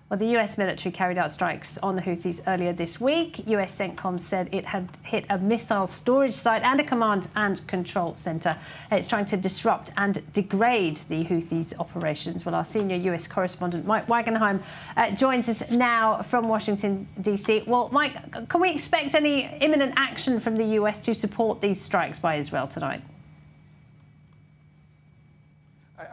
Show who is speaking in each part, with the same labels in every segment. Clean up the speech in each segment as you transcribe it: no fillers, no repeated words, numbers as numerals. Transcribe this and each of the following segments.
Speaker 1: Well, the US military carried out strikes on the Houthis earlier this week. US CENTCOM said it had hit a missile storage site and a command and control centre. It's trying to disrupt and degrade the Houthis' operations. Well, our senior US correspondent, Mike Wagenheim, joins us now from Washington, D.C. Well, Mike, can we expect any imminent action from the US to support these strikes by Israel tonight?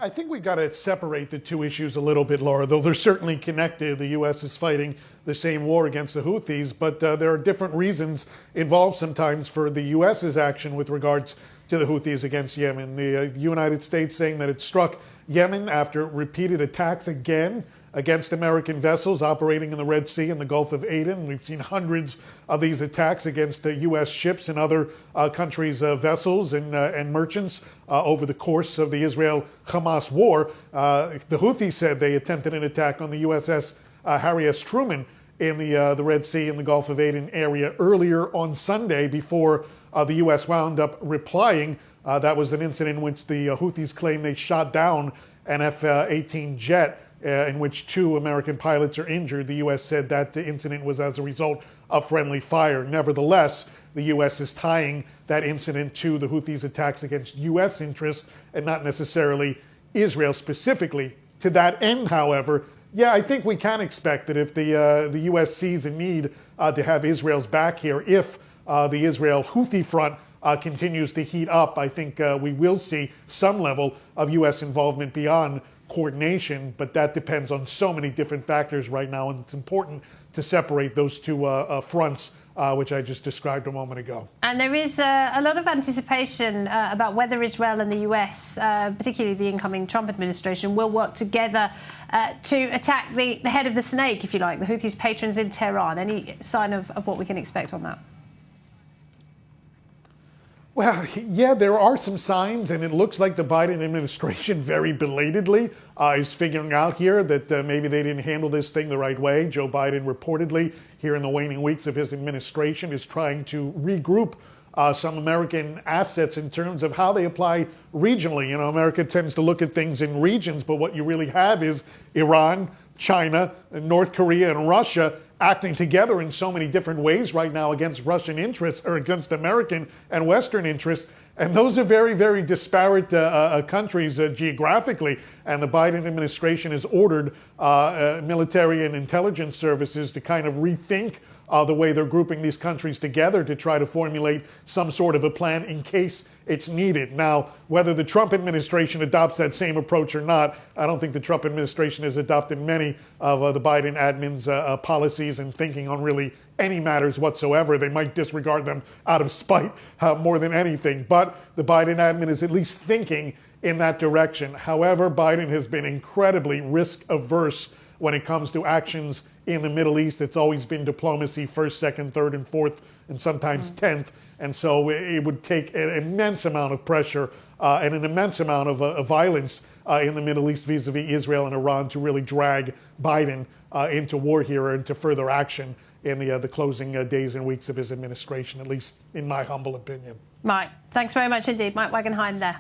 Speaker 2: I think we got to separate the two issues a little bit, Laura, though they're certainly connected. The U.S. is fighting the same war against the Houthis, but there are different reasons involved sometimes for the U.S.'s action with regards to the Houthis against Yemen. The United States saying that it struck Yemen after repeated attacks again against American vessels operating in the Red Sea and the Gulf of Aden. We've seen hundreds of these attacks against U.S. ships and other countries' vessels and merchants over the course of the Israel-Hamas war. The Houthis said they attempted an attack on the USS Harry S. Truman in the Red Sea and the Gulf of Aden area earlier on Sunday before the U.S. wound up replying. That was an incident in which the Houthis claimed they shot down an F-18 jet in which 2 American pilots are injured. The U.S. said that the incident was as a result of friendly fire. Nevertheless, the U.S. is tying that incident to the Houthis' attacks against U.S. interests and not necessarily Israel specifically. To that end, however, yeah, I think we can expect that if the U.S. sees a need to have Israel's back here, if the Israel Houthi front continues to heat up, I think we will see some level of U.S. involvement beyond coordination, but that depends on so many different factors right now, and it's important to separate those two fronts, which I just described a moment ago.
Speaker 1: And there is a lot of anticipation about whether Israel and the US, particularly the incoming Trump administration, will work together to attack the head of the snake, if you like, the Houthis' patrons in Tehran. Any sign of what we can expect on that?
Speaker 2: Well, yeah, there are some signs, and it looks like the Biden administration very belatedly is figuring out here that maybe they didn't handle this thing the right way. Joe Biden reportedly, here in the waning weeks of his administration, is trying to regroup some American assets in terms of how they apply regionally. You know, America tends to look at things in regions, but what you really have is Iran, China, North Korea, and Russia acting together in so many different ways right now against Russian interests or against American and Western interests. And those are very, very disparate countries geographically. And the Biden administration has ordered military and intelligence services to kind of rethink the way they're grouping these countries together to try to formulate some sort of a plan in case it's needed. Now, whether the Trump administration adopts that same approach or not, I don't think the Trump administration has adopted many of the Biden admin's policies and thinking on really any matters whatsoever. They might disregard them out of spite more than anything. But the Biden admin is at least thinking in that direction. However, Biden has been incredibly risk averse when it comes to actions in the Middle East. It's always been diplomacy, first, second, third, and fourth, and sometimes 10th. And so it would take an immense amount of pressure and an immense amount of violence in the Middle East vis-a-vis Israel and Iran to really drag Biden into war here or into further action in the closing days and weeks of his administration, at least in my humble opinion.
Speaker 1: Mike, thanks very much indeed. Mike Wagenheim there.